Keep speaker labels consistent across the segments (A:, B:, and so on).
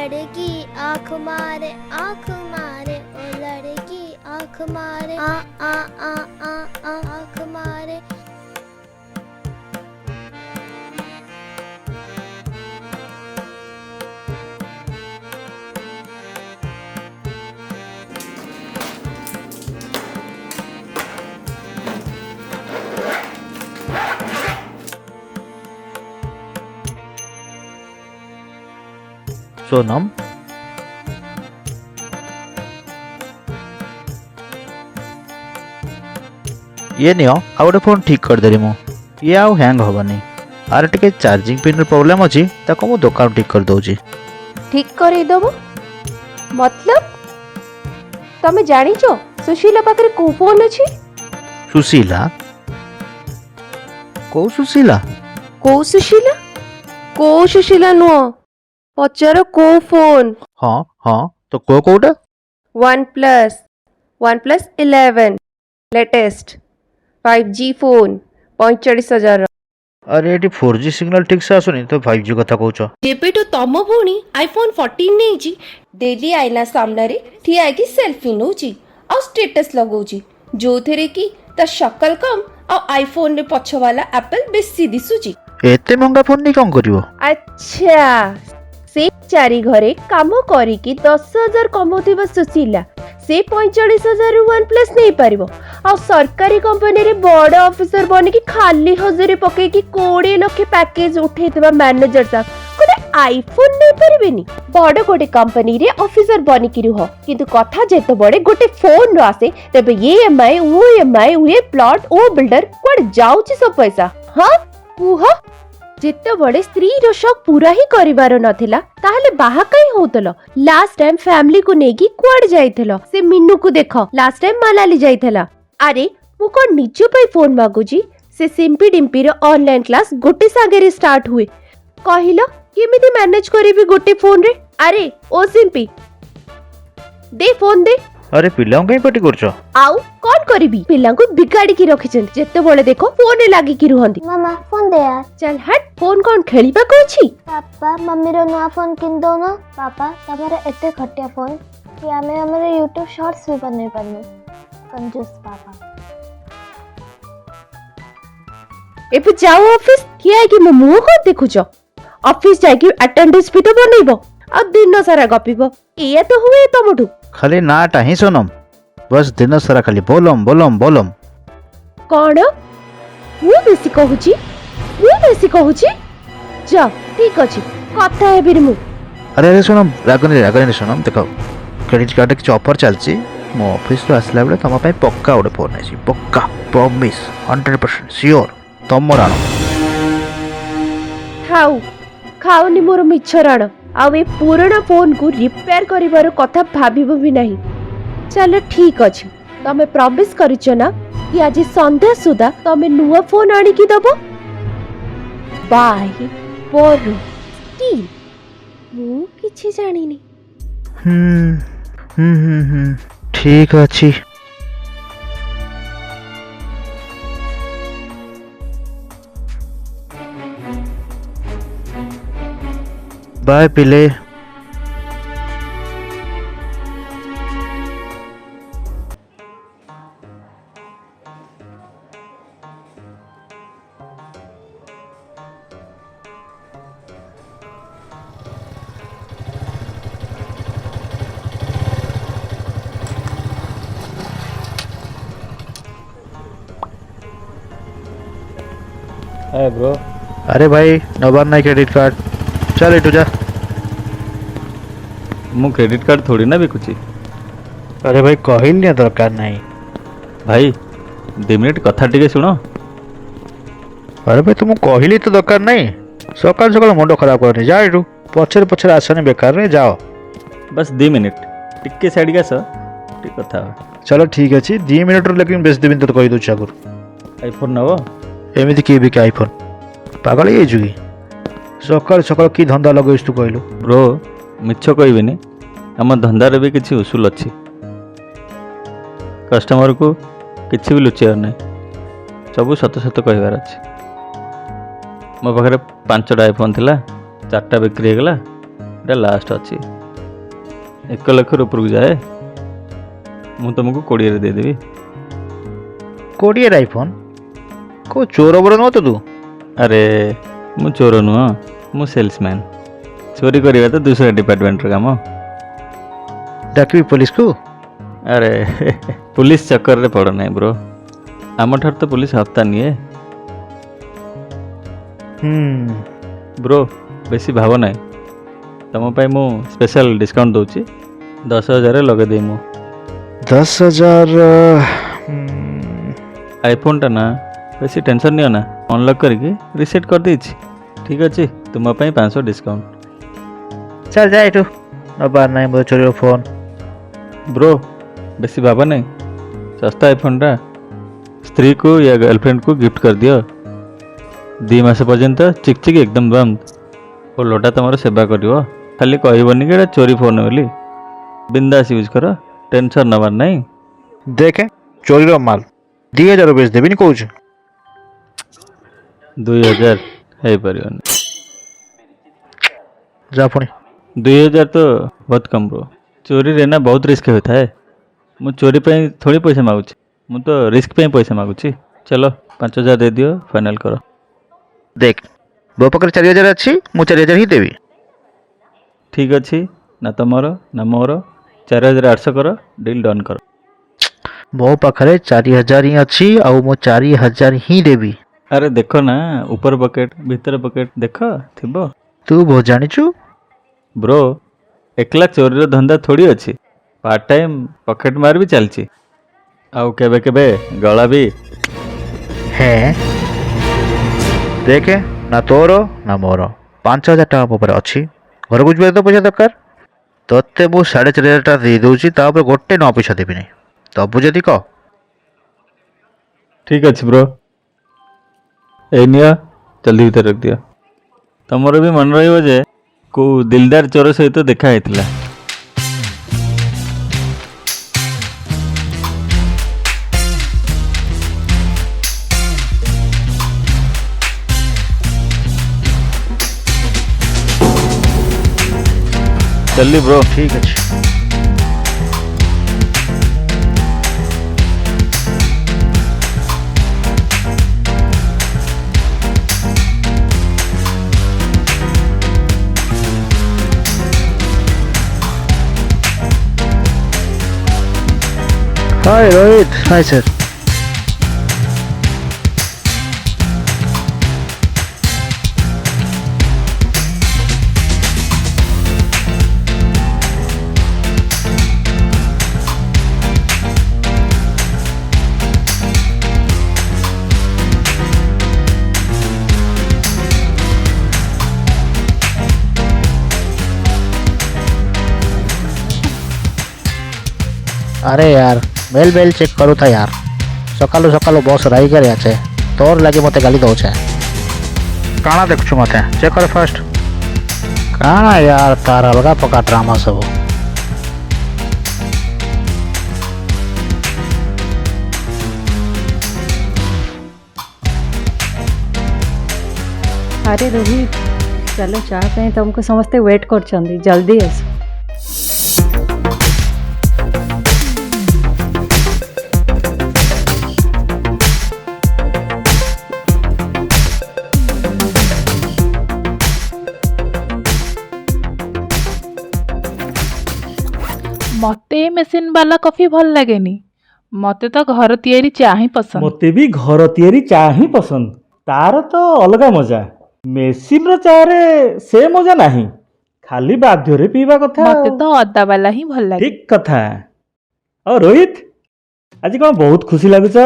A: लड़की आँख मारे ओ लड़की आँख मारे आ आ आ आ आ आँख मारे।
B: सोनम ये नियो आ गोटे फोन ठीक करदेली मु ये आउ हैंग हबनी आर टिके चार्जिंग पिन प्रॉब्लम अछि ताको मु दुकान ठीक कर दउची।
C: ठीक करे दबो मतलब तमे जानिचो सुशीला पाखरे को फोन अछि?
B: सुशीला को सुशीला?
C: को सुशीला? को सुशीला नुओ पचार को फोन?
B: हाँ हाँ तो को कोटा?
C: OnePlus 11 latest 5G phone 45,000।
B: अरे एटी 4G सिग्नल ठीक से आसुनी तो 5G कथा कहूच।
C: जेपेटो तम भौणी आईफोन 14 नेजी डेली आईना सामने रे ठिया की सेल्फी नौची और स्टेटस लगौची जो थेरे की ता शक्ल कम और आईफोन रे पछ वाला एप्पल बेसी दिसुची।
B: एते महंगा फोन नहीं कौन करिवो?
C: अच्छा से चारी घरे काम करी की 10,000 कमौथिबा सुशीला से 45,000 वन प्लस नहीं पारिबो और सरकारी कंपनी रे बड़ ऑफिसर बने की खाली हजारे पके की 20 लाख पैकेज उठेतबा मैनेजर साहब कोने आईफोन नहीं पारिबेनी। बड़ गोटे कंपनी रे ऑफिसर बने की रुह किंतु कथा जेतो बड़े गोटे फोन आसे तबे ये एमआई वे प्लॉट ओ बिल्डर कोड जाउची सब पैसा। हां कुह जेते बड़े स्त्री रो शौक पूरा ही करिवार नथिला ताहले बाहा कई होतलो? लास्ट टाइम फैमिली को नेकी क्वाड जाइथलो? से मिन्नू को देखो लास्ट टाइम मनाली जाइथला। अरे मु को निजो पई फोन मागुजी से सिंपी डिम्पी रो ऑनलाइन क्लास गोटे सागे रे स्टार्ट हुए कहिलो केमिति मैनेज करिवि गोटे फोन रे? अरे ओ सिंपी दे फोन दे।
B: अरे पिलाओ कहीं पटी करछो?
C: आउ कौन करिवि पिला को बिगाड़ी की रखिछन जेते बळे देखो फोन रे लागी की रुहंती।
A: मामा फोन दे यार।
C: चल हट फोन कौन खेलिबा कोछि?
A: पापा मम्मी रो नया फोन किन दो ना। पापा तमरे एते खटिया फोन कि आमे हमरे YouTube शॉर्ट्स भी बनै पारनु। कंजूस पापा।
C: एबे जाओ ऑफिस किया कि मो मुंह को देखुछो? ऑफिस जाय कि अटेंडेंस भी तो बनैबो आ दिन सारा गपिबो एया तो हुए तमठु।
B: खाली नाटा ही सोनम बस दिन सारा खाली बोलम बोलम बोलम।
C: कोन मु बेसी कहूची जा ठीक अछि कथा हे बिर मु।
B: अरे अरे सोनम रागनी सोनम देखो क्रेडिट कार्ड के ऑफर चलची मो ऑफिस रो आसला बेले तम पई पक्का ओडे फोन आसी पक्का प्रॉमिस 100% श्योर तम राणो
C: खाओनी मोर मिछराण आ ए पुराना फोन को रिपेयर करिवार कथा भाबिबो भी नहीं। चलो ठीक अछि तमे प्रॉमिस करिछ ना कि आज संध्या सुधा तमे नुआ फोन आनी की दबो। बाय पर स्टील मु किछि जानिनी।
B: ठीक अछि। बाय पिले।
D: Hi bro.
B: अरे भाई नबार ना क्रेडिट कार्ड चल इटू जा।
D: मु क्रेडिट कार्ड थोड़ी ना बिकुची।
B: अरे भाई कहली दरकार नहीं
D: भाई 2 मिनट कथा टिके सुनो।
B: अरे भाई तुम कहली तो दरकार नहीं सकाल सकाल मुंड खराब करनी जा इटू पछर आसनी बेकार रे जाओ।
D: बस 2 मिनट टिके साइड के आस टिक कथा।
B: चलो ठीक अच्छे 2 मिनट लेकिन बेस देवी तो कही दूसरी आगुरी
D: आईफोन नव
B: एमती किए बिके आईफोन पागल हो कि सकाल सकाल कि धंदा लगे तू कहलु?
D: ब्रो मिछ कहबिनी आम धंदार भी किसी उसूल अच्छी कस्टमर को किसी भी लुचार ना सब सत सत कहबार अच्छे। मो पाखे 5टा आईफोन थिला 4टा बिक्री होगला लास्ट अच्छी 1 ଲକ୍ଷରୁ ଉପରକୁ ଯାଏ ମୁଁ ତୁମକୁ 20ରେ ଦେଇଦେବି।
B: 20 ଆଇଫୋନ୍ କେଉଁ ଚୋର ବଡ଼ ନୁହଁ ତ ତୁ?
D: ଆରେ ମୁଁ ଚୋର ନୁହଁ, ମୁଁ ସେଲ୍ସମ୍ୟାନ୍। ଚୋରି କରିବା ତ ଦୁସରା ଡିପାର୍ଟମେଣ୍ଟର କାମ।
B: ଡାକିବି ପୋଲିସକୁ?
D: ଆରେ ପୁଲିସ ଚକ୍କରରେ ପଡ଼ ନାହିଁ ବ୍ରୋ, ଆମଠାରୁ ତ ପୁଲିସ ହପ୍ତା ନିଏ। ବ୍ରୋ ବେଶୀ ଭାବ ନାହିଁ, ତମ ପାଇଁ ମୁଁ ସ୍ପେଶାଲ ଡିସ୍କାଉଣ୍ଟ ଦେଉଛି। 10,000 ଲଗେଇଦେବି ମୁଁ।
B: 10,000?
D: ଆଇଫୋନ୍ଟା ନା, ବେଶୀ ଟେନସନ୍ ନିଅ ନା, ଅନଲକ୍ କରିକି ରିସେଟ୍ କରିଦେଇଛି। ଠିକ୍ ଅଛି, ତୁମ ପାଇଁ 500 ଡିସ୍କାଉଣ୍ଟ।
B: ଚାଲ ଯା ଏଠୁ, ନବାର ନାହିଁ ମୋର ଚୋରିର ଫୋନ୍।
D: ବ୍ରୋ ବେଶୀ ଭାବ ନାହିଁ, ଶସ୍ତା ଆଇଫୋନ୍ଟା ସ୍ତ୍ରୀକୁ ୟା ଗାର୍ଲଫ୍ରେଣ୍ଡକୁ ଗିଫ୍ଟ କରିଦିଅ। 2 ମାସ ପର୍ଯ୍ୟନ୍ତ ଚିକ୍ ଚିକ୍ ଏକଦମ ବନ୍ଦ। ଓ ଲୋଟା ତୁମର ସେବା କରିବ, ଖାଲି କହିବନି କି ଏଇଟା ଚୋରି ଫୋନ୍ ବୋଲି। ବିନ୍ଦାସ ୟୁଜ୍ କର, ଟେନସନ୍ ନେବାର ନାହିଁ।
B: ଦେଖେ ଚୋରିର ମାଲ 2,000 ବେଶ ଦେବିନି କହୁଛୁ।
D: 2,000 ହେଇପାରିବନି।
B: ଯା ପୁଣି।
D: 2,000 ତ ବହୁତ କମ୍ ବ୍ରୋ। ଚୋରିରେ ନା ବହୁତ ରିସ୍କ ହୋଇଥାଏ। ମୁଁ ଚୋରି ପାଇଁ ଥୋଡ଼ି ପଇସା ମାଗୁଛି, ମୁଁ ତ ରିସ୍କ ପାଇଁ ପଇସା ମାଗୁଛି। ଚାଲ 5,000 ଦେଇଦିଅ, ଫାଇନାଲ୍ କର।
B: ଦେଖ ମୋ ପାଖରେ 4,000 ଅଛି, ମୁଁ 4,000 ହିଁ ଦେବି।
D: ଠିକ୍ ଅଛି, ନା ତମର ନା ମୋର, 4,800 କର, ଡିଲ୍ ଡନ୍ କର।
B: ମୋ ପାଖରେ 4,000 ହିଁ ଅଛି, ଆଉ ମୁଁ 4,000 ହିଁ ଦେବି।
D: ଆରେ ଦେଖ ନା, ଉପର ପକେଟ୍ ଭିତର ପକେଟ୍ ଦେଖ ଥିବ।
B: ତୁ ବହୁତ ଜାଣିଛୁ।
D: ବ୍ରୋ ଏକଲା ଚୋରିର ଧନ୍ଦା ଥୋଡ଼ି ଅଛି, ପାର୍ଟ ଟାଇମ୍ ପକେଟ୍ ମାର ବି ଚାଲିଛି, ଆଉ କେବେ କେବେ ଗଳା ବି।
B: ହେଁ ଦେଖେ, ନା ତୋର ନା ମୋର 5,000 ଟଙ୍କା ମୋ ପାଖରେ ଅଛି। ଘରକୁ ଯିବାକୁ ତ ପଇସା ଦରକାର। ତୋତେ ମୁଁ 4,500 ଟଙ୍କା ଦେଇଦେଉଛି, ତାପରେ ଗୋଟେ ନ ପଇସା ଦେବିନି। ଦବୁ ଯଦି କହ।
D: ଠିକ୍ ଅଛି ବ୍ରୋ, ଏଇ ନିଅ, ଜଲ୍ଦି ଭିତରେ ରଖିଦିଅ। ତମର ବି ମନେ ରହିବ ଯେ କେଉଁ ଦିଲଦାର ଚୋର ସହିତ ଦେଖା ହେଇଥିଲା। जल्दी ब्रो।
B: ठीक ଅଛି। हाय रोहित। Hi sir. अरे यार मेल बेल चेक करू था यार। सकालू सकालू बॉस राइगर आछे, तोर लगे मते गाली दउछे। काना देखछु मते चेक कर फर्स्ट। काना यार तार अलगा पका ड्रामा सब।
E: अरे रोहित चलो चाय पे तुमको समस्ते वेट कर जल्दी आस।
F: मते मेसिन वाला कॉफी भल लगेनी, मते तो घर तियारी चा ही पसंद।
G: मते भी घर तियारी चा ही पसंद, तार तो अलगा मजा। मेसिन रो चा रे से मजा नहीं, खाली बाध्य रे पीवा कथा।
F: मते तो अदा वाला ही भल लगे।
G: ठीक कथा। और रोहित आज कौन बहुत खुशी लागुच?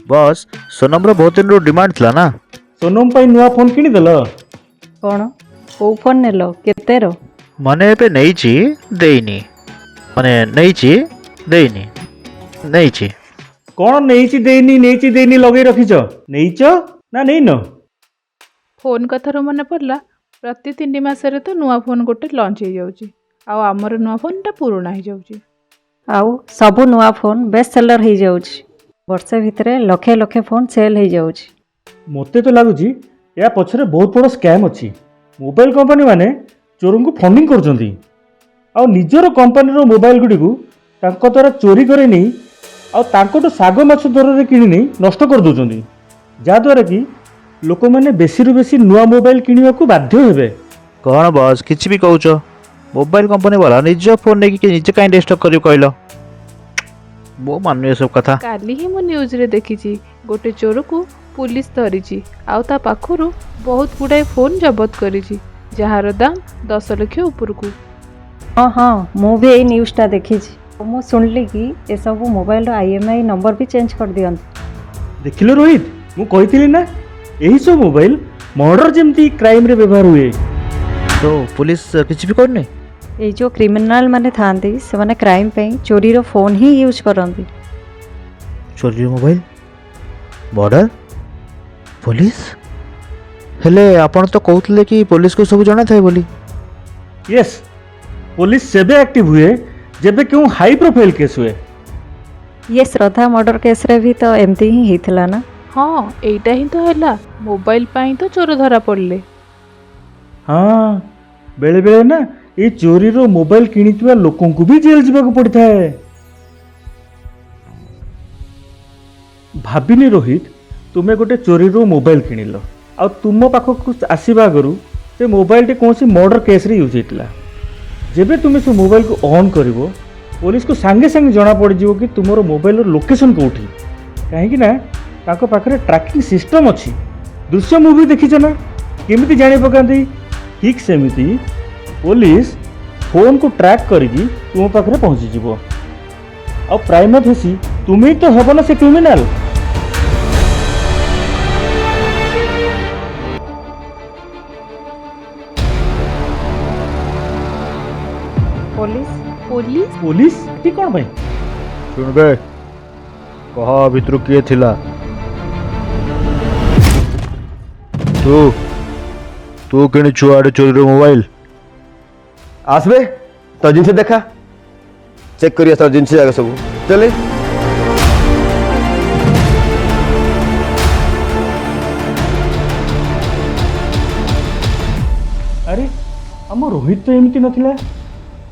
B: बॉस सोनम रो बहुत दिन रो डिमांड थला ना।
G: सोनम पई नुआ फोन किनी देलो?
E: कौन को फोन नेलो केते रो?
B: मने पे नहींची देइनी, मने नहींची देइनी, नहींची।
G: कौन नेईची देनी लगे रखिछ? नेईच ना नेईन?
F: फोन कथार मन पड़ला, प्रति 3 मासरे तो नुआ फोन गोटे लॉन्च हो जाउची, आ हमर नुआ फोन टा पुराना हो जाउची।
E: आउ सबु नुआ फोन बेस्ट सेलर हो जाउची, वर्षे भितरे लखे लखे फोन सेल हो जाउची।
G: मते तो लागुची या पछरे बहुत बड़ स्कैम अछि। मोबाइल कंपनी माने चोरंकु फंडिंग करजंती। ଆଉ ନିଜର କମ୍ପାନୀର ମୋବାଇଲ ଗୁଡ଼ିକୁ ତାଙ୍କ ଦ୍ୱାରା ଚୋରି କରି ନେଇ ଆଉ ତାଙ୍କଠୁ ଶାଗ ମାଛ ଦରରେ କିଣି ନେଇ ନଷ୍ଟ କରିଦେଉଛନ୍ତି, ଯାହାଦ୍ୱାରା କି ଲୋକମାନେ ବେଶୀରୁ ବେଶୀ ନୂଆ ମୋବାଇଲ କିଣିବାକୁ ବାଧ୍ୟ ହେବେ।
B: କ'ଣ ବସ୍ କିଛି ବି କହୁଛ? ମୋବାଇଲ କମ୍ପାନୀ ବାଲା ନିଜ ଫୋନ୍ ନେଇକି ନିଜେ କାହିଁ ଡିଷ୍ଟର୍ବ କରିବ କହିଲ? ମୁଁ ମାନୁ ଏସବୁ କଥା।
F: କାଲି ହିଁ ମୁଁ ନ୍ୟୁଜ୍ରେ ଦେଖିଛି ଗୋଟେ ଚୋରକୁ ପୁଲିସ ଧରିଛି ଆଉ ତା ପାଖରୁ ବହୁତ ଗୁଡ଼ାଏ ଫୋନ୍ ଜବତ କରିଛି, ଯାହାର ଦାମ 10 ଲକ୍ଷ ଉପରକୁ।
E: ହଁ ହଁ, ମୁଁ ବି ଏଇ ନ୍ୟୁଜ୍ଟା ଦେଖିଛି। ମୁଁ ଶୁଣିଲି କି ଏସବୁ ମୋବାଇଲର IMI ନମ୍ବର ବି ଚେଞ୍ଜ କରିଦିଅନ୍ତି।
G: ଦେଖିଲ ରୋହିତ, ମୁଁ କହିଥିଲି ନା ଏହିସବୁ ମୋବାଇଲ ମର୍ଡର ଯେମିତି କ୍ରାଇମରେ ବ୍ୟବହାର ହୁଏ।
B: ତ ପୁଲିସ କିଛି ବି କରୁନି?
E: ଏଇ ଯେଉଁ କ୍ରିମିନାଲ ମାନେ ଥାଆନ୍ତି ସେମାନେ କ୍ରାଇମ୍ ପାଇଁ ଚୋରିର ଫୋନ୍ ହିଁ ୟୁଜ୍ କରନ୍ତି।
B: ଚୋରି ମୋବାଇଲ ମର୍ଡର ପୋଲିସ? ହେଲେ ଆପଣ ତ କହୁଥିଲେ କି ପୋଲିସକୁ ସବୁ ଜଣାଥାଏ ବୋଲି।
G: ୟେସ୍, ପୋଲିସ ସେବେ ଆକ୍ଟିଭ ହୁଏ ଯେବେ କେଉଁ ହାଇ ପ୍ରୋଫାଇଲ କେସ୍ ହୁଏ।
E: ଇଏ ଶ୍ରଦ୍ଧା ମର୍ଡର କେସ୍ରେ ବି ତ ଏମିତି ହିଁ ହେଇଥିଲା ନା?
F: ହଁ, ଏଇଟା ହିଁ ତ ହେଲା। ମୋବାଇଲ ପାଇଁ ତ ଚୋର ଧରା ପଡ଼ିଲେ।
G: ହଁ, ବେଳେବେଳେ ନା ଏଇ ଚୋରିର ମୋବାଇଲ କିଣିଥିବା ଲୋକଙ୍କୁ ବି ଜେଲ୍ ଯିବାକୁ ପଡ଼ିଥାଏ। ଭାବିନି ରୋହିତ, ତୁମେ ଗୋଟେ ଚୋରିରୁ ମୋବାଇଲ କିଣିଲ ଆଉ ତୁମ ପାଖକୁ ଆସିବା ଆଗରୁ ସେ ମୋବାଇଲଟି କୌଣସି ମର୍ଡର କେସ୍ରେ ୟୁଜ୍ ହେଇଥିଲା। ଯେବେ ତୁମେ ସେ ମୋବାଇଲକୁ ଅନ୍ କରିବ, ପୋଲିସକୁ ସାଙ୍ଗେ ସାଙ୍ଗେ ଜଣାପଡ଼ିଯିବ କି ତୁମର ମୋବାଇଲର ଲୋକେସନ୍ କେଉଁଠି, କାହିଁକି ନା ତାଙ୍କ ପାଖରେ ଟ୍ରାକିଂ ସିଷ୍ଟମ୍ ଅଛି। ଦୃଶ୍ୟ ମୁଭି ଦେଖିଛ ନା, କେମିତି ଜାଣି ପକାନ୍ତି? ଠିକ୍ ସେମିତି ପୋଲିସ ଫୋନ୍କୁ ଟ୍ରାକ୍ କରିକି ତୁମ ପାଖରେ ପହଞ୍ଚିଯିବ। ଆଉ ପ୍ରାଇମା ଫେସି ତୁମେ ତ ହେବ ନା ସେ କ୍ରିମିନାଲ।
E: Police
F: police?
G: ପୋଲିସ ଏଠି କ'ଣ ପାଇଁ?
B: ଶୁଣବେ, କହ ଭିତରୁ କିଏ ଥିଲା? ତୁ କିଣିଛୁ ଆଡ଼େ ଚୋରିର ମୋବାଇଲ?
H: आसबे तो जिनसे देखा चेक करिए सर जिनसे जाएगा सब चले।
G: ଆରେ ଆମ ରୋହିତ ତ ଏମିତି ନଥିଲା।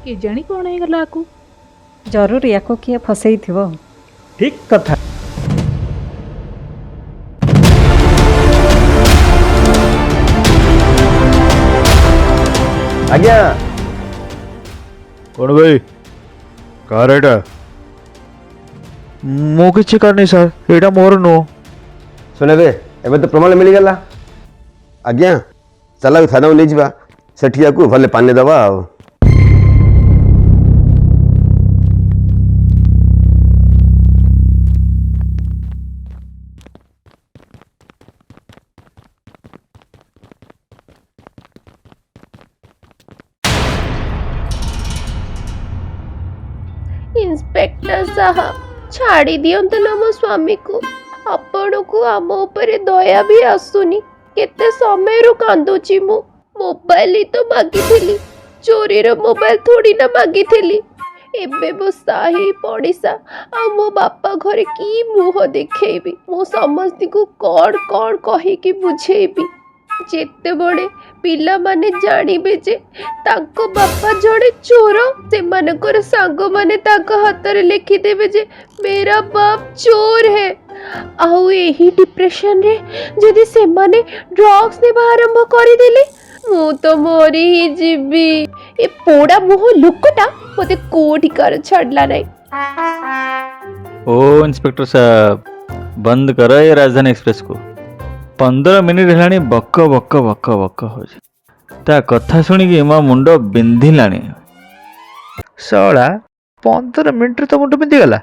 F: କେଜାଣି କ'ଣ ହେଇଗଲା ଆକୁ।
E: ଜରୁର ୟାକୁ କିଏ ଫସେଇଥିବ।
G: ଠିକ୍ କଥା।
H: आज्ञा
B: କ'ଣ ଭାଇ? କାହାର ଏଇଟା? ମୁଁ କିଛି କରିନି ସାର୍, ଏଇଟା ମୋର ନୁହଁ।
H: सुने एवं तो प्रमाण मिलगला आज्ञा चल थाना नहीं जावा सेठी को भले पानी दवा आ
C: ଇନ୍ସପେକ୍ଟର ସାହେବ, ଛାଡ଼ି ଦିଅନ୍ତୁ ନା ମୋ ସ୍ୱାମୀକୁ। ଆପଣଙ୍କୁ ଆମ ଉପରେ ଦୟା ବି ଆସୁନି। କେତେ ସମୟରୁ କାନ୍ଦୁଛି ମୁଁ। ମୋବାଇଲ ତ ମାଗିଥିଲି, ଚୋରିର ମୋବାଇଲ ଥୋଡ଼ି ନା ମାଗିଥିଲି। ଏବେ ମୋ ସାହି ପଡ଼ିଶା ଆଉ ମୋ ବାପା ଘରେ କି ମୁହଁ ଦେଖେଇବି? ମୁଁ ସମସ୍ତଙ୍କୁ କ'ଣ କ'ଣ କହିକି ବୁଝେଇବି? ଯେତେବେଳେ ପିଲାମାନେ ଜାଣିବେ ଯେ ତାଙ୍କ ବାପା ଜଣେ ଚୋର, ସେମାନଙ୍କର ସାଙ୍ଗମାନେ ତାଙ୍କ ହାତରେ ଲେଖିଦେବେ ଯେ ମେରା ବାପ ଚୋର ହେ। ଆଉ ଏହି ଡିପ୍ରେସନରେ ଯଦି ସେମାନେ ଡ୍ରଗ୍ସ ନେବା ଆରମ୍ଭ କରିଦେଲେ, ମୁଁ ତ ମରି ହିଁ ଯିବି। ଏ ପୋଡ଼ା ମୁହଁ ଲୋକଟା ମୋତେ କୋଉଠିକାର ଛାଡ଼ିଲା ନାହିଁ।
D: ओ इंस्पेक्टर साहब, बंद करो ये राजधानी एक्सप्रेस को। 15 मिनिट हेलाणी बक बक बक बक हो ता कथा शुणिकी मो मुंड बिंधिलाणी।
B: ଶଳା 15 ମିନିଟ୍ରେ ତ ମୁଣ୍ଡ ପିନ୍ଧିଗଲା।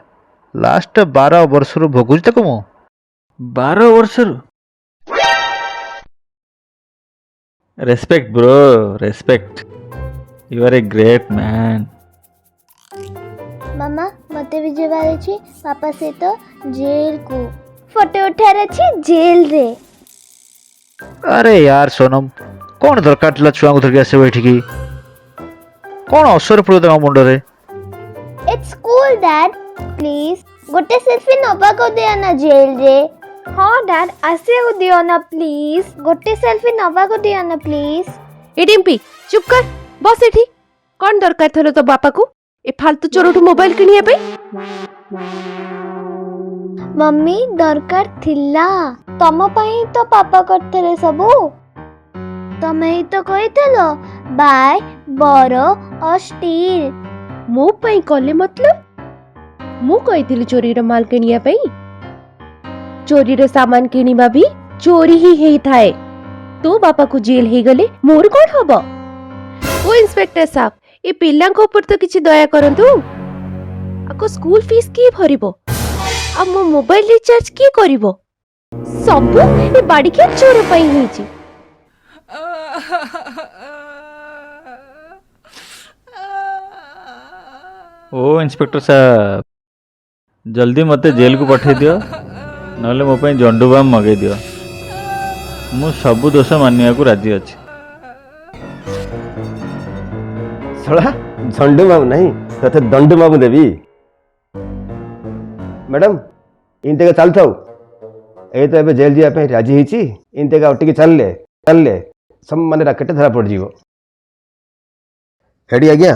B: ଲାଷ୍ଟ 12 ବର୍ଷରୁ ଭୋଗୁଛି ତାକୁ ମୁଁ।
D: 12 वर्षर respect bro, respect. You are a great man.
A: ମାମା ମତେ ବି ଯିବାର ଅଛି ବାପା ସହିତ ଜେଲକୁ। ଫଟୋ ଉଠାର ଅଛି ଜେଲରେ।
B: ଆରେ ୟାର ସୋନମ, କ'ଣ ଦରକାର ଥିଲା ଛୁଆଙ୍କୁ ଧରିକି ଆସିବ ଏଠିକି? କ'ଣ ଅସର ପଡ଼ିବ ତାଙ୍କ ମୁଣ୍ଡରେ?
A: ଇଟ୍ସ କୁଲ୍ ଡ୍ୟାଡ୍, ପ୍ଲିଜ୍ ଗୋଟେ ସେଲ୍ଫି ନବାକୁ ଦିଅ ନା ଜେଲରେ। ହଁ ଡ୍ୟାଡ୍, ଆସିବାକୁ ଦିଅ ନା ପ୍ଲିଜ୍। ଗୋଟେ ସେଲ୍ଫି ନବାକୁ ଦିଅ ନା ପ୍ଲିଜ୍।
C: ଏ ଡିମ୍ପି, ଚୁପ୍ କର, ବସ ଏଠି। कौन दरकार थलो तो बापा को ए फालतू चोरठू मोबाइल किनिया पे?
A: मम्मी दरकार थिला तम पई तो पापा करते सबू तमे ही तो कहितलो बाय बोरो और स्टील
C: मो पई कले मतलब मु कहिथिली चोरी रो माल किनिया पे? चोरी रो सामान किनिबा भी चोरी ही हेई थाए। तो बापा को जेल हे गले मोर कोन हबो? ओ इंस्पेक्टर साहब ए पिल्ला को ऊपर तो किछि दया करंतु। आको स्कूल फीस की भरिबो आ मो मोबाइल रिचार्ज की करिवो? सब ए बाड़ी के चोर पई हेची।
D: ओ इंस्पेक्टर साहब जल्दी मते जेल को पठे दियो नले मो पई जंडू बाम मगे दियो। मु सब दोष मानिया को राजी अछि।
H: ଶଳା ଝଣ୍ଡୁ ମାମୁ ନାହିଁ ତତେ ଦଣ୍ଡୁ ମାମୁ ଦେବି। ମ୍ୟାଡ଼ାମ୍ ଇନ୍ତିକା ଚାଲୁଥାଉ ଏଇ ତ ଏବେ ଜେଲ୍ ଯିବା ପାଇଁ ରାଜି ହେଇଛି। ଇନ୍ତିକା ଆଉ ଟିକେ ଚାଲିଲେ ଚାଲିଲେ ସମାନେ ରାକେଟ ଧରା ପଡ଼ିଯିବ। ହେଡ଼ି ଆଜ୍ଞା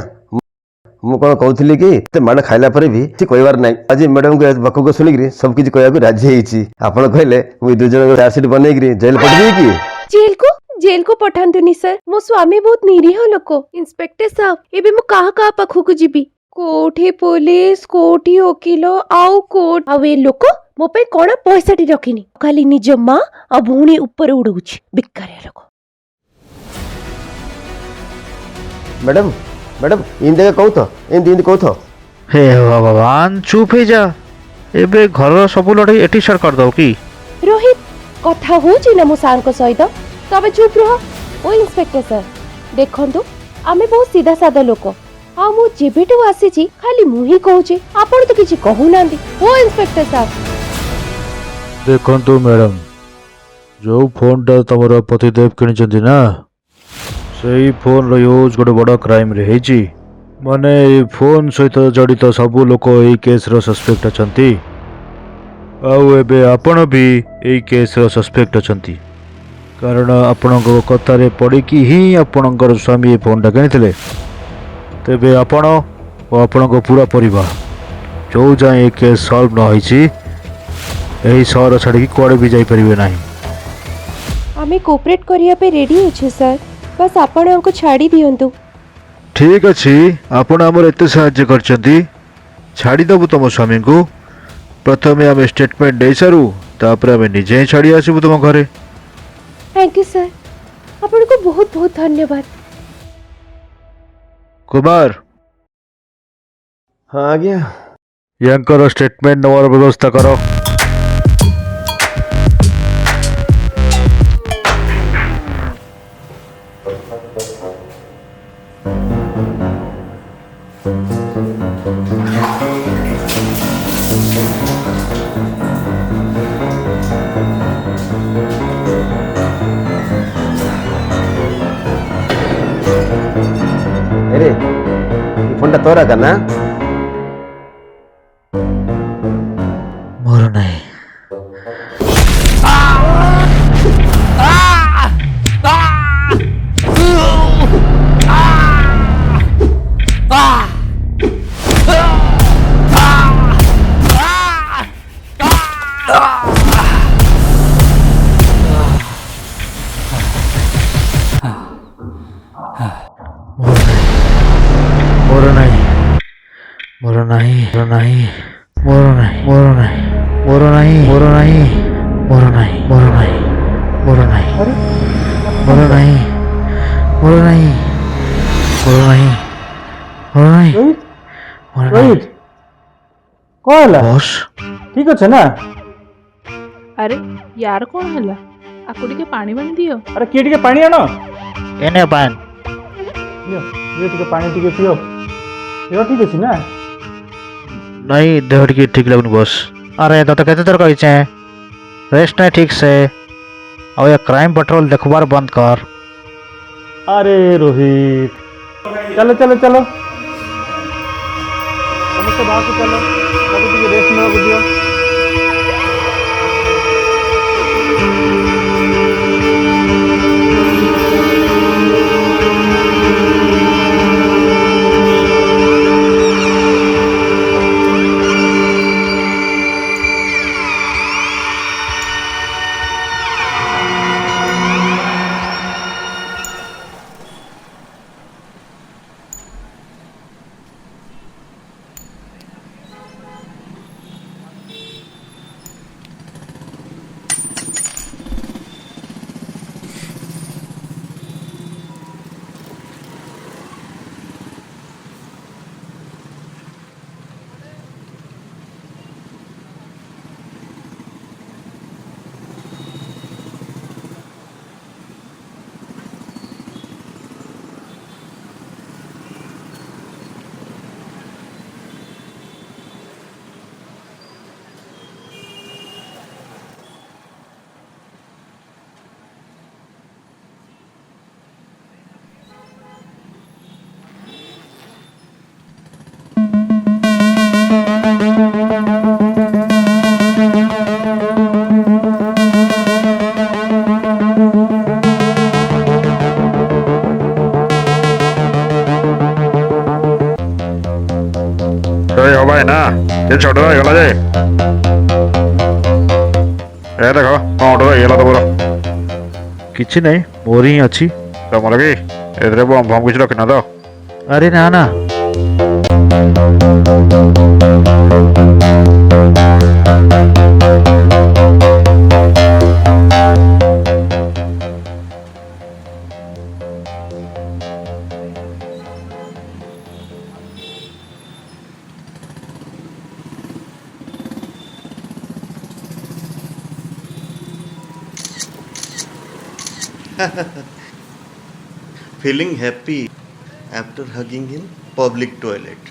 H: ମୁଁ କ'ଣ କହୁଥିଲି କି ଏତେ ମାଡ଼ ଖାଇଲା ପରେ ବି କିଛି କହିବାର ନାହିଁ। ଆଜି ମ୍ୟାଡ଼ାମ୍ଙ୍କ ପାଖକୁ ଶୁଣିକିରି ସବୁ କିଛି କହିବାକୁ ରାଜି ହେଇଛି। ଆପଣ କହିଲେ ମୁଁ ଦୁଇ ଜଣଙ୍କ ଚାର୍ଜସିଟ୍ ବନେଇକିରି ଜେଲ୍ ପଠେଇଦେବି କି?
C: जेल को पठांतुनी सर मो स्वामी बहुत निरीह लोक। इंस्पेक्टर साहब एबे मु काहा पाखु जीबी? कोठी पुलिस कोठी वकील आउ कोर्ट आउ ए लोक मो पे कोन पैसाटी रखिनी खाली निज मां आ भूणी ऊपर उड़उछि बिकारिया लोक।
H: ମ୍ୟାଡ଼ାମ୍ ମ୍ୟାଡ଼ାମ୍ ଇନ୍ତିକା କହୁଥ ଏମିତି କହୁଥ।
B: हे भगवान चुप ही जा एबे घर सब लड़ाई एटी सार कर दो कि?
C: रोहित कथा होछि ना मो सार को सहित तबे चुप रह। ओ इंस्पेक्टर सर देखंतु आमे बहुत सीधा साधा लोक आ मु जेबेटू आसीछि खाली मु ही कहूछि आपण तो किछि कहू नांदी। ओ इंस्पेक्टर साहब
I: देखंतु मैडम जो फोन टा तमरो पतिदेव किनिचंदी ना सेही फोन रो यूज गोटे बड़ क्राइम रे हेची। माने ए फोन सहित जड़ित सब लोक एई केस रो सस्पेक्ट अछंती। आउ एबे आपण भी एई केस रो सस्पेक्ट अछंती कारण आपणक कथारे पड़िकी ही आपणकर स्वामी फोनटा किनिथिले। तेबे आपण और आपणक पूरा परिवार जो जाए केस सॉल्व न होईची एही सहर छाड़ी कुआडे भी जाई परिबे नाही।
C: आमे कोऑपरेट करिया पे रेडी अछि सर बस आपण हमको छाड़ी दियंतु।
I: ठीक अछि आपण हमर एते सहाय्य करचंती छाड़ी दबु तम स्वामी को। प्रथमे आमे स्टेटमेंट दे सारू तापर आमे निजे ही छाड़ी आसीबु तम घरे।
C: थैंक यू सर आपण को बहुत बहुत धन्यवाद।
I: कुमार
H: हाँ आज्ञा
I: यांकर स्टेटमेंट नवर व्यवस्था करो।
H: अरे ये फोन तोरा का ना?
B: मोर नहीं मोर नहीं मोर नहीं मोर नहीं मोर नहीं मोर नहीं मोर नहीं मोर नहीं मोर नहीं मोर नहीं मोर नहीं मोर नहीं मोर नहीं मोर नहीं मोर नहीं मोर नहीं
G: रोहित कौन है?
B: बॉस
G: ठीक अच्छे ना?
F: अरे यार कौन है? आपको टिके पानी बानी दियो।
G: अरे किए टिके पानी आनो
B: एने पान
G: ये टिके पानी टिके पियो पियो ठीक अच्छे ना?
B: नहीं देह टिके ठीक लगुन बॉस। अरे तो केते तर कहि छे रेस्ट नहीं ठीक से और ये क्राइम पेट्रोल देखबार बंद कर।
G: अरे रोहित चलो चलो चलो समस्त बाहर से चलो सब टिके रेस्ट में दियो।
I: হবাই না যে ছোট হয়ে গেল যে ଏ ଦେଖ କ'ଣ ଗୋଟେ ହେଇଗଲା ତମର କିଛି ନାହିଁ ମୋର ହିଁ ଅଛି ତମର କି ଏଥିରେ ବମ୍ ଫମ୍ କିଛି ରଖିନ ତ ଆରେ ନା ନା
J: Feeling happy after hugging in public toilet.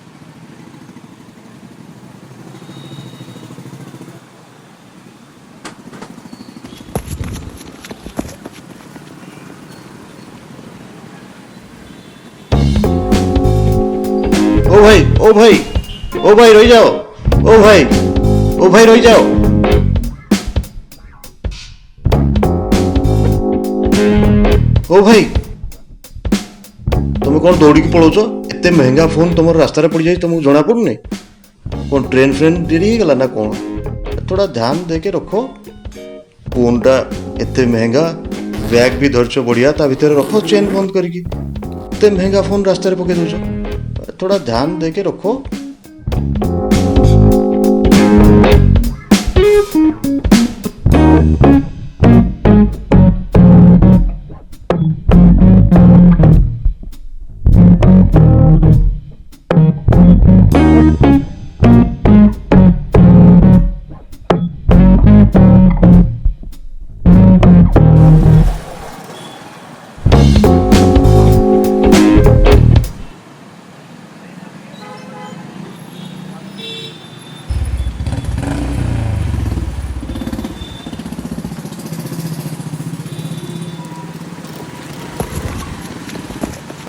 J: ओ भाई रह जाओ ओ भाई रह जाओ ओ भाई तुम कौन दौड़ी पलाउच एत महंगा फोन तुम रास्तार पड़ जाए तुमको जना पड़ुनी कौन ट्रेन फ्रेन डेरी हो गला ना कौन थोड़ा ध्यान दे के रखो फोनटा एत महंगा बैग भी धरछ बढ़िया ता भीतर रखो चेन बंद करके एत महंगा फोन रास्तार पके दौच थोड़ा ध्यान दे के रखो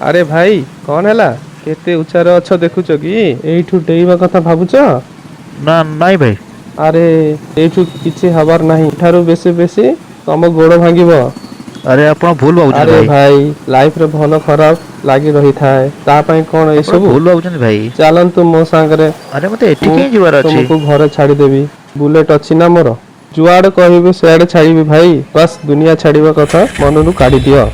K: अरे भाई कौन है केते उच्चार अच्छ देखुच कि एठू डेइबा कथा भाबुच
I: ନା ନାଇଁ ଭାଇ
K: अरे एठू किछि हबार नाही ठारू बेसी बेसी तम गोड़ भांगिबो
I: ଆରେ ଆପଣ ଭୁଲ ଭାବୁଛନ୍ତି
K: अरे
I: ଭାଇ
K: भाई लाइफ रे भलो खराब लागी रही थाए ता पई कोन ए
I: ଆପଣ
K: सब
I: ଭୁଲ ଭାବୁଛନ୍ତି ଭାଇ
K: चालंतु मो सांगरे
I: ଆରେ ମତେ ଏଠିକି ହିଁ ଯିବାର ଅଛି
K: तुमको घरे छाड़ी देबी बुलेट अछि ना मोर जुआड़ कहबे सेआड़ छाड़ीबी भाई बस दुनिया छाड़ीबा कथा मननु काढी दियो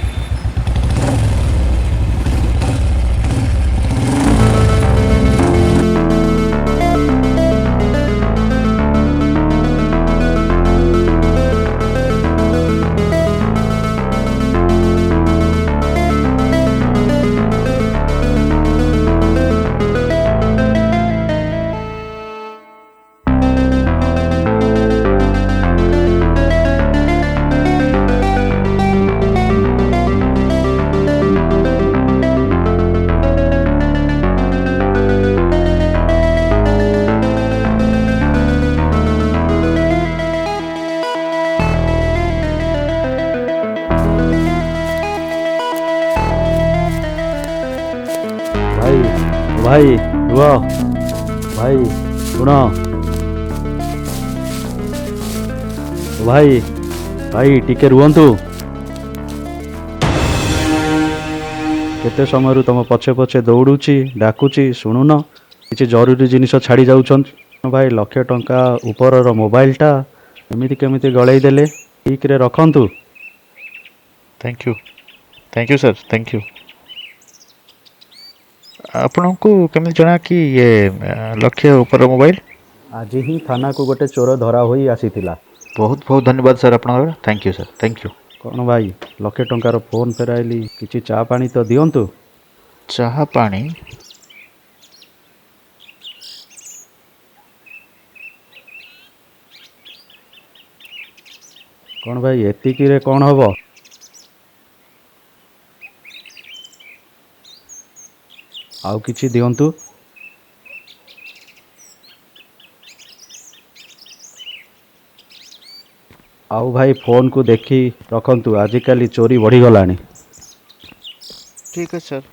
D: ଭାଇ ରୁହ ଭାଇ ଶୁଣ ଭାଇ ଭାଇ ଟିକେ ରୁହନ୍ତୁ କେତେ ସମୟରୁ ତମ ପଛେ ପଛେ ଦୌଡ଼ୁଛି ଡାକୁଛି ଶୁଣୁନ କିଛି ଜରୁରୀ ଜିନିଷ ଛାଡ଼ି ଯାଉଛନ୍ତି ଭାଇ 1,00,000 ଟଙ୍କା ଉପରର ମୋବାଇଲଟା ଏମିତି କେମିତି ଗଳେଇ ଦେଲେ ଠିକରେ ରଖନ୍ତୁ
I: thank you sir thank you ଆପଣଙ୍କୁ କେମିତି ଜଣା କି ଇଏ 1,00,000 ଉପର ମୋବାଇଲ
D: ଆଜି ହିଁ ଥାନାକୁ ଗୋଟେ ଚୋର ଧରା ହୋଇ ଆସିଥିଲା
I: ବହୁତ ବହୁତ ଧନ୍ୟବାଦ ସାର୍ ଆପଣଙ୍କର thank you sir thank you
D: କ'ଣ ଭାଇ 1,00,000 ଟଙ୍କାର ଫୋନ୍ ଫେରାଇଲି କିଛି ଚା ପାଣି ତ ଦିଅନ୍ତୁ
I: ଚାହା ପାଣି
D: କ'ଣ ଭାଇ ଏତିକିରେ କ'ଣ ହବ ଆଉ କିଛି ଦିଅନ୍ତୁ ଆଉ ଭାଇ ଫୋନ୍କୁ ଦେଖି ରଖନ୍ତୁ ଆଜିକାଲି ଚୋରି ବଢ଼ିଗଲାଣି
I: ଠିକ୍ ଅଛି ସାର୍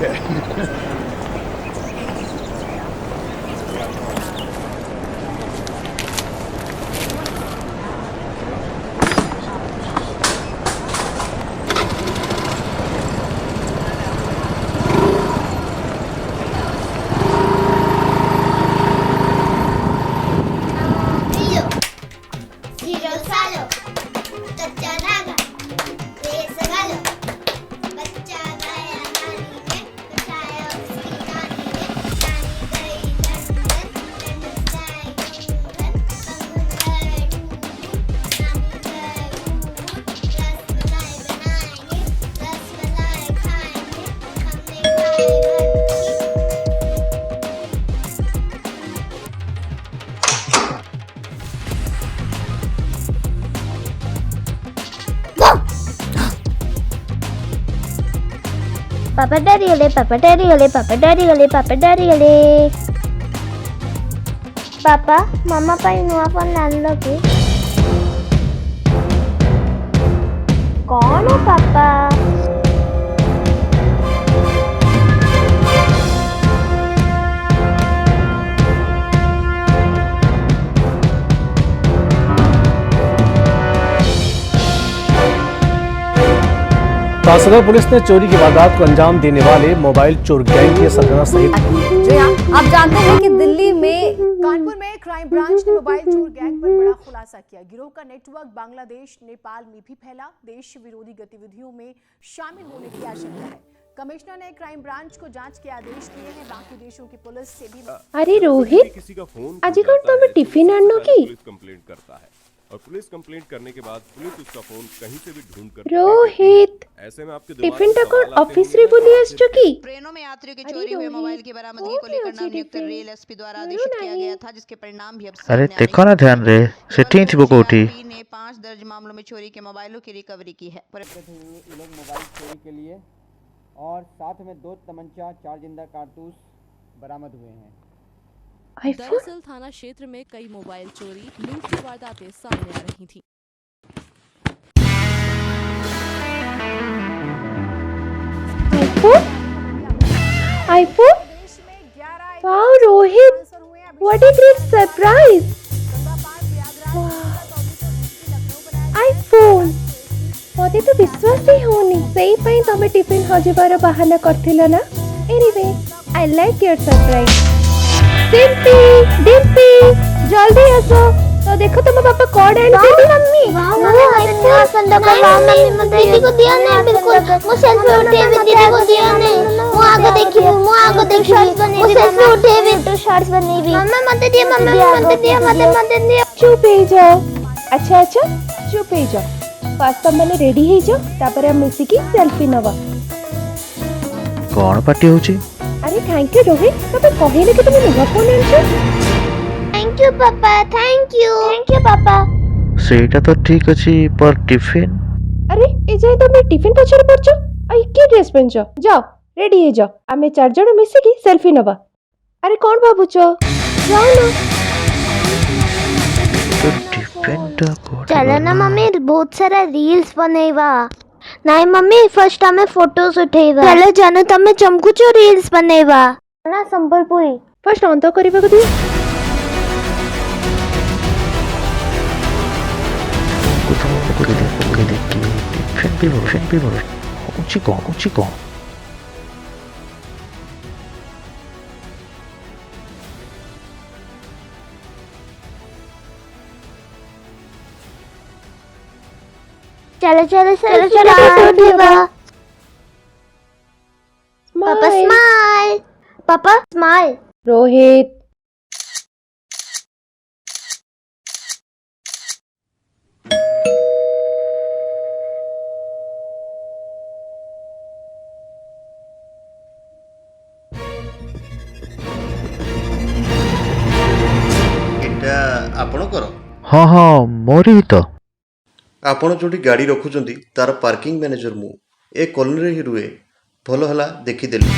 L: है।
A: Zero salo, कच्चा धागा, रेस गालो, बच्चा गया नानी के, बचाया उसकी नानी ने, नानी गई लंदन, लंदन जाए इंग्लैंड, अंगूर गए नानी गए रसमलाई बनाएंगे, रसमलाई खाएंगे, हमने खाए भर पापा डरी गले पापा डरी गले पापा डरी गले पापा डरी गले पापा मामा पाई नुआ फोन आनलो कि कौन हो पापा
M: कासगढ़ पुलिस ने चोरी की वारदात को अंजाम देने वाले मोबाइल चोर गैंग के सरगना सहित
N: जी हाँ, आप जानते हैं कि दिल्ली में कानपुर में क्राइम ब्रांच ने मोबाइल चोर गैंग पर बड़ा खुलासा किया। गिरोह का नेटवर्क बांग्लादेश, नेपाल में भी फैला, देश विरोधी गतिविधियों में शामिल होने की आशंका है। कमिश्नर ने क्राइम ब्रांच को जांच के आदेश दिए हैं। बाकी देशों की पुलिस से भी
C: अरे रोहित आज कौन तुम्हें टिफिन आनो की
L: कंप्लेंट करता है और पुलिस कंप्लेंट करने के बाद पुलिस उसका फोन कहीं से भी ढूंढ कर
C: रोहित
L: ऐसे में आपके
C: टिफिन टा कोन ऑफिस रे बोली आसचो की
O: ट्रेनों में यात्रियों की चोरी हुए मोबाइल की बरामदगी को लेकर नवनियुक्त रेल एसपी द्वारा आदेशित किया गया था, जिसके परिणाम भी अब
B: अरे
O: सामने
B: देखो ना ध्यान रे सेटिंग थी वो कोठी
O: ने 5 दर्ज मामलों में चोरी के मोबाइलों की रिकवरी की है।
P: लोग मोबाइल चोरी के लिए और साथ में 2 तमंचा 4 जिंदा कारतूस बरामद हुए हैं।
Q: दरअसल थाना क्षेत्र में कई मोबाइल चोरी लूट की वारदातें सामने आ रही थी।
C: IPhone wow Rohit what a great surprise iPhone मते तो विश्वास ही होनी सही पई तमे टिफिन हजिबार बहाना करथिला ना anyway I like your surprise Dimpy Dimpy जल्दी आसो तो देखो तुम पापा कौन है मम्मी
A: मम्मी आईफोन दीदी को दिया नहीं बिल्कुल मु सेल्फी उठेबी दीदी को दिया नहीं मु आगे देखिबी मु सेल्फी उठेबी तो शॉर्ट्स बनेबी मम्मा मते दिया मते
C: चुप हो जाओ अच्छा चुप हो जाओ पास तुम मैंने रेडी हो जाओ तापर हम मिसी की सेल्फी नवा
B: कौन पार्टी होची
C: अरे थैंक यू रोहित तबे कहले कि तुम नुवा फोन आनछो
A: थैंक यू पापा
B: सेटा तो ठीक अछि पर टिफिन
C: अरे ए जाय तो मैं टिफिन पछर परछो आई के ड्रेस पहनछो जाओ रेडी हो जाओ आमे 4 जण मिसी की सेल्फी नवा अरे कौन भाबुछो जाओ ना
B: तो टिफिन टा कोड
A: चलो ना मम्मी बहुत सारा रील्स बनेवा नहीं मम्मी फर्स्ट हमें फोटोज उठेवा चलो जानो तमे चमकुचो रील्स बनेवा ना संबलपुरी
C: फर्स्ट ऑन तो करिबा को दियो
B: टिफिन भी बोलो ऊंची कौन
A: चलो पापा स्माइल
C: रोहित
J: ଏଇଟା ଆପଣଙ୍କର?
B: ହଁ ମୋରି ହି ତ
J: ଆପଣ ଯୋଉଠି ଗାଡ଼ି ରଖୁଛନ୍ତି ତାର ପାର୍କିଂ ମ୍ୟାନେଜର ମୁଁ ଏ କଲୋନୀରେ ହିଁ ରୁହେ। ଭଲ ହେଲା ଦେଖିଦେଲି।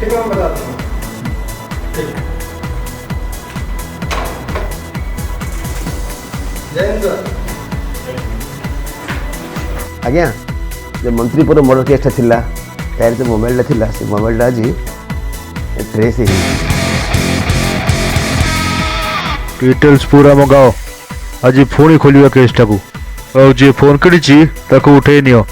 R: ठीक है, मैं बताता हूँ।
H: आज्ञा जो मंत्रीपुर मर्डर केसटा थिला तार जो मोबाइलटा थिला से मोबाइलटा आज ट्रेस
I: डिटेल्स पूरा मगाओ आज पुणी खोलिया केसटा को और जे फोन किणी ताको उठे नियो